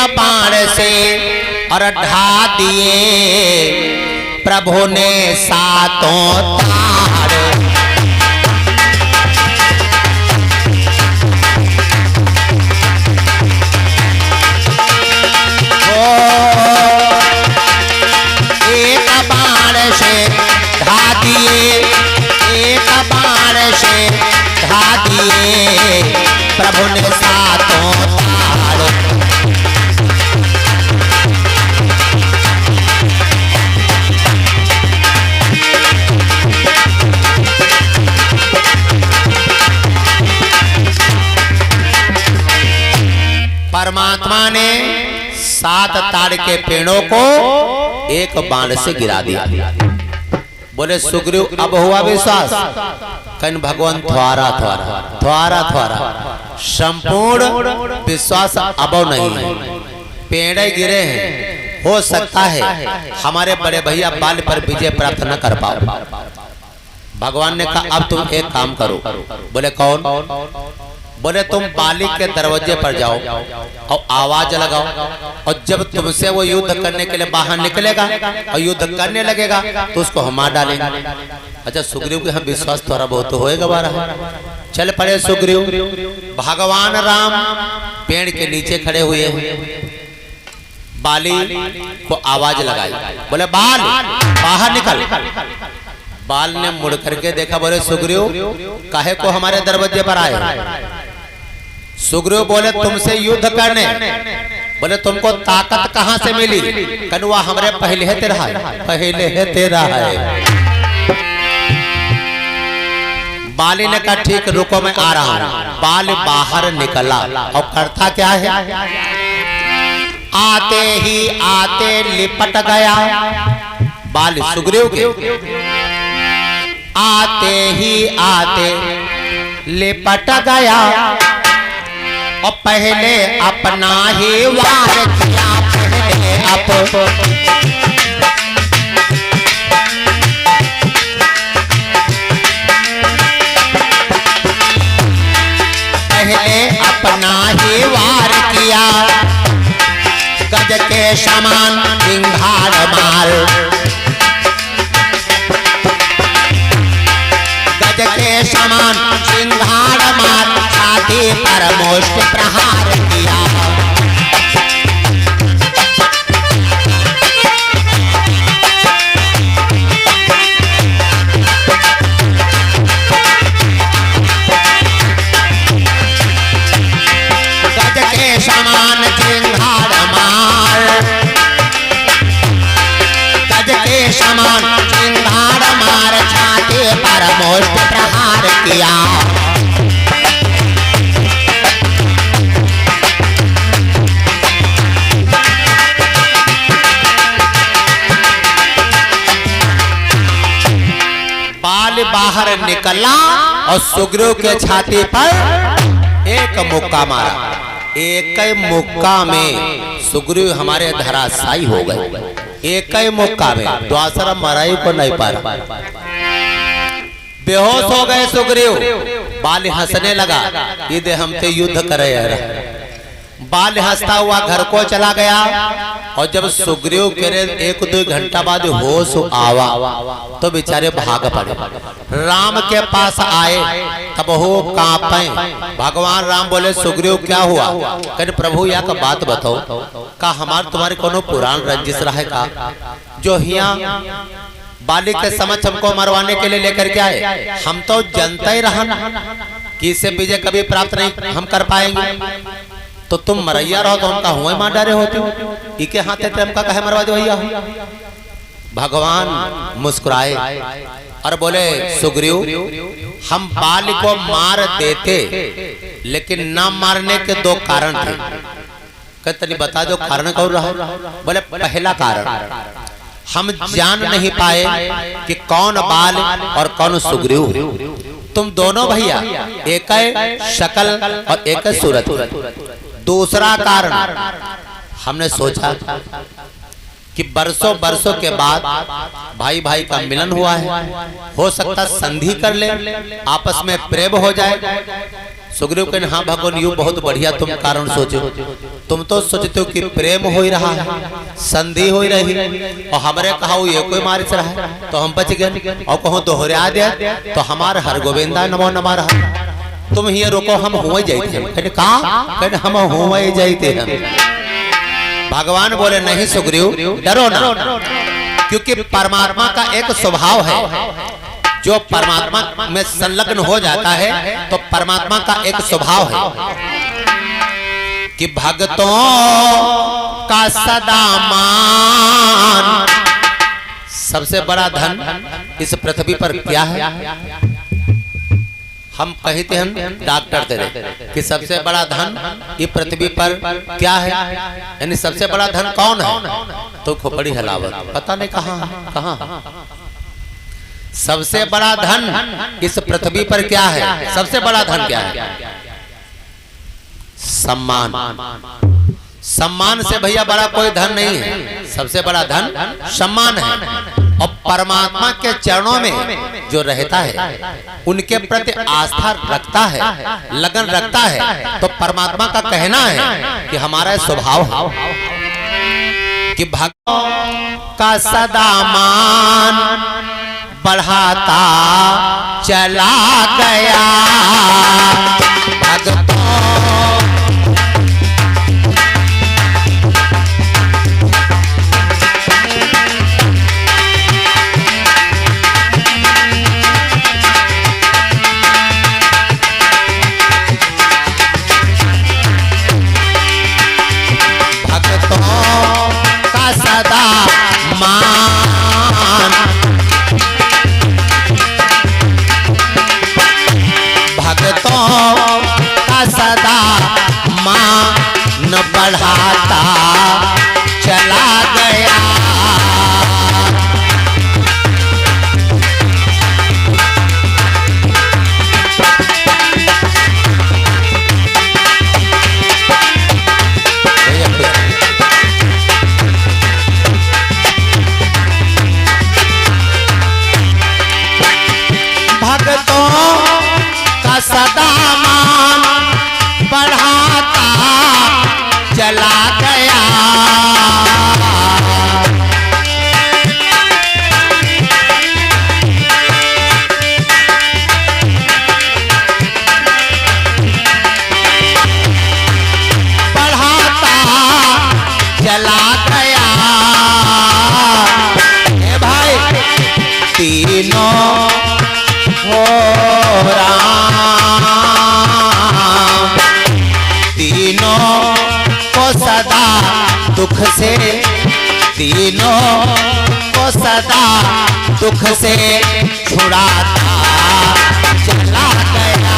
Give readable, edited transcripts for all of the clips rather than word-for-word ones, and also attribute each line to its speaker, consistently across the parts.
Speaker 1: बाण से और ढा दिए प्रभु ने सातों तार। एक बाण से ढा दिए, एक बाण से ढा दिए प्रभु ने सातों तार। परमात्मा ने 7 ताड़ के पेड़ों को एक बाण से गिरा दिया। बोले सुग्रीव अब हुआ विश्वास? कन भगवान थ्वारा थ्वारा थ्वारा थ्वारा संपूर्ण विश्वास अब नहीं है। पेड़ गिरे हैं, हो सकता है हमारे बड़े भैया बाल पर विजय प्राप्त न कर पाओ। भगवान ने कहा अब तुम एक काम करो। बोले कौन? बोले तुम बालिक के दरवाजे पर जाओ और आवाज लगाओ, और जब तुमसे वो युद्ध करने के लिए बाहर निकलेगा और युद्ध करने लगेगा तो उसको हम मार डालेंगे। अच्छा सुग्रीव के हम विश्वास थोड़ा बहुत तो होएगा बारह। चल पड़े सुग्रीव। भगवान राम पेड़ के नीचे खड़े हुए हैं। बाली को आवाज लगाई, बोले बाल बाहर निकल। बाल ने मुड़ करके देखा, बोले सुग्रीव काहे को हमारे दरवाजे पर आए? सुग्रीव बोले तुमसे युद्ध करने। बोले तुमको ताकत कहां से मिली? कनुआ हमरे पहले है तेरा है, पहले है तेरा है। बाली ने कहा ठीक रुको मैं आ रहा हूं। बाल बाहर निकला और करता क्या है? आते ही आते लिपट गया बाल सुग्रीव के। आते ही आते लिपट गया और पहले अपना ही वार किया। पहले अपना ही वार किया। गज के समान सिंघार मार, गज के समान सिंघार मार छाती पर मुष्ट प्रहार किया। गज के समान सिंघार मार, गज के समान सिंघार मार छाती पर मुष्ट प्रहार किया। बाल बाहर निकला और सुग्रीव के छाती पर एक मुक्का मारा। एक मुक्का में सुग्रीव हमारे धराशायी हो गए। एक मुक्का में द्वासरा मराई को नहीं पाया, बेहोश हो गए सुग्रीव। बाल हंसने लगा, ये हमसे युद्ध करे। बाल हंसता हुआ घर को चला गया। और जब सुग्रीव के 1-2 घंटा बाद होश आवा तो बेचारे भाग पड़े। राम के पास आए तब हो कांपे। भगवान राम बोले सुग्रीव क्या हुआ? कहने प्रभु या का बात बताओ। का हमारे तुम्हारे कोनो पुराण रंजिश रहे का जो हिया बाली के समक्ष हमको मरवाने के लिए लेकर के आए? हम तो जनता ही रहा कि इससे विजय कभी प्राप्त नहीं हम कर पाएंगे। तो तुम मरैया रहो तो हमका हुए मार डारे होते हो। इके हाथे हमका कहे मरवा दो भैया। भगवान मुस्कुराए और बोले सुग्रीव हम बाल को मार देते लेकिन न मारने के 2 कारण थे। कहते बता दो कारण कौन रहा? बोले पहला कारण हम जान नहीं पाए कि कौन बाल और कौन सुग्रीव। तुम दोनों भैया एक शकल और एक सूरत। दूसरा कारण हमने सोचा कि बरसों बरसों के बाद भाई भाई का मिलन हुआ है, हो सकता संधि कर ले, आपस में प्रेम हो जाए। सुग्रीव कहने हाँ भगवान यू बहुत बढ़िया तुम कारण सोचो, तुम तो सोचते हो कि प्रेम हो ही रहा है, संधि हो ही रही, और हमरे कहा ये कोई मारे रहा है तो हम बच गए, और कहो दोहरा दे तो हमारे हर गोविंदा नमो नमः रहा, तुम ही रोको हम हुए जाते कहने कहा कहने हम हुए जाते हैं। भगवान बोले नहीं सुग्रीव डरो ना, क्योंकि परमात्मा का एक स्वभाव है, जो परमात्मा में संलग्न हो जाता है तो परमात्मा का एक स्वभाव है कि भक्तों का सदा मान। सबसे बड़ा धन इस पृथ्वी पर क्या है? हम कहते हैं डॉक्टर तेरे कि सबसे बड़ा धन ये पृथ्वी पर क्या है, यानी सबसे बड़ा धन कौन है? तो खोपड़ी हिलावत, पता नहीं कहाँ सबसे बड़ा धन इस पृथ्वी पर क्या है? सबसे बड़ा धन क्या है? सम्मान। सम्मान से भैया बड़ा कोई धन नहीं है, सबसे बड़ा धन सम्मान है। और परमात्मा के चरणों में जो रहता है, उनके प्रति आस्था रखता है, लगन रखता है, तो परमात्मा का कहना है कि हमारा स्वभाव है कि भक्तों का सदा मान बढ़ाता चला गया। भक्तों का सदा मान, भक्तों का सदा मान बढ़ाता चला गया। सदा मान बढ़ाता चला गया। बढ़ाता चला गया। ए भाई तीनों हो तीनों को सदा दुख से, तीनों को सदा दुख से छुड़ाता चला गया।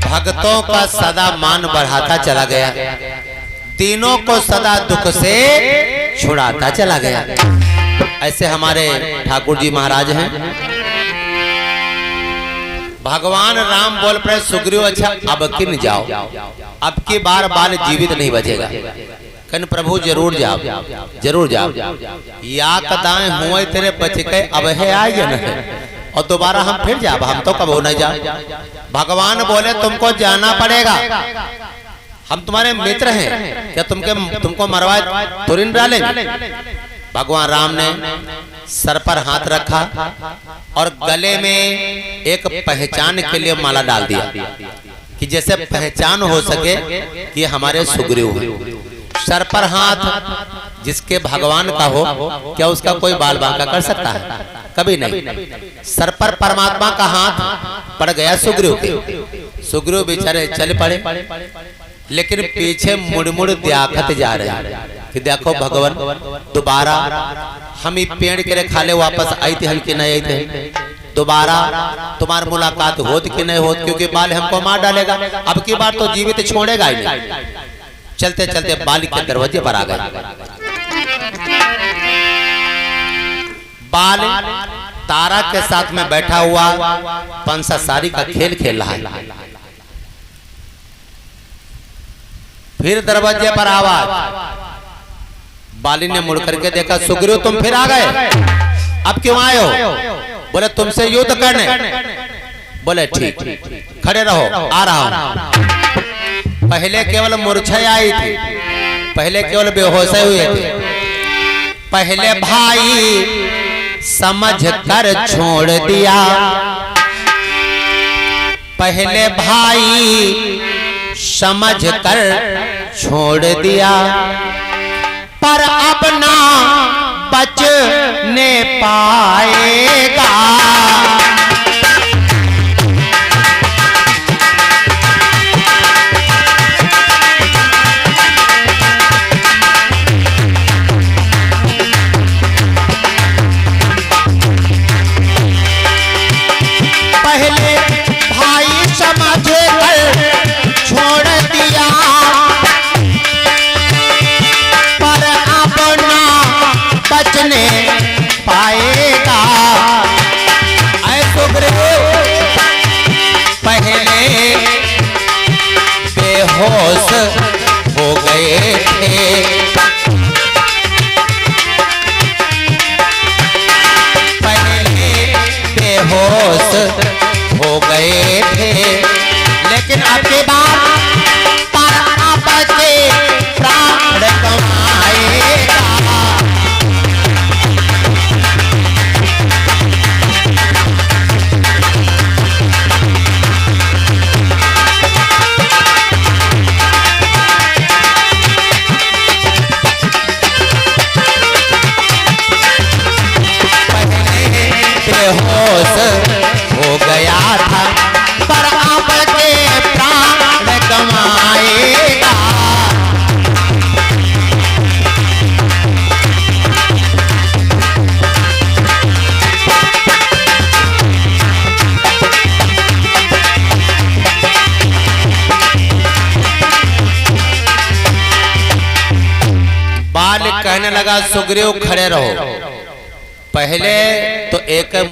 Speaker 1: भक्तों का सदा मान बढ़ाता चला गया, तीनों को सदा दुख से छुड़ाता चला गया। ऐसे हमारे ठाकुर जी महाराज हैं। भगवान राम बोल पड़े सुग्रीव अच्छा अब किन जाओ, अब की बार बाल जीवित नहीं बचेगा। कहने प्रभु जरूर जाओ, जरूर जाओ, या कदाएं हुए तेरे बच के अब है आए न, और दोबारा हम फिर जाब, हम तो कब हो नहीं जा। भगवान बोले तुमको जाना पड़ेगा, हम तुम्हारे मित्र हैं, क्या तुमको मरवाए तुरंत डालेंगे। भगवान राम ने सर पर हाथ रखा और गले में एक पहचान के लिए माला डाल दिया कि जैसे पहचान हो सके कि हमारे सुग्रीव हैं। सर पर हाथ जिसके भगवान का हो, क्या उसका कोई बाल बांका कर सकता है? कभी नहीं। सर पर परमात्मा का हाथ पड़ गया सुग्रीव के। सुग्रीव बेचारे चल पड़े, लेकिन पीछे मुड़ मुड़ देखते जा रहे हैं कि देखो भगवान दोबारा हम पेड़ के खाले वापस आई थे, हल्के नहीं आई थे। दोबारा तुम्हारी मुलाकात होत कि नहीं होत, क्योंकि बाल हमको मार डालेगा। अब की बार तो जीवित छोड़ेगा ही नहीं। चलते चलते बाल के दरवाजे पर आ गए। बाल तारा के साथ में बैठा हुआ पंसा सारी का खेल खेल रहा है। फिर दरवाजे पर आवाज। बाली ने मुड़ करके देखा, सुग्रीव तुम फिर आ गए, अब क्यों आए हो? बोले तुमसे युद्ध करने। बोले ठीक, खड़े रहो, आ रहा हूं। पहले केवल मूर्छा आई थी, पहले केवल बेहोश हुए थे। पहले भाई समझ कर छोड़ दिया, पहले भाई समझ कर छोड़ दिया, पर अब ना बचने पाएगा। पहले भाई समझ कर छोड़ दिया, पर अब ना बचने पाएगा। ऐ सुग्रीव पहले बेहोश हो गए थे, पहले बेहोश हो गए थे, लेकिन आपके बाद के प्राण कमाएगा। पहले बेहोश हो गया था, पर अब के प्राण कमाएगा। बाल कहने लगा, सुग्रीव खड़े रहो, पहले तो एक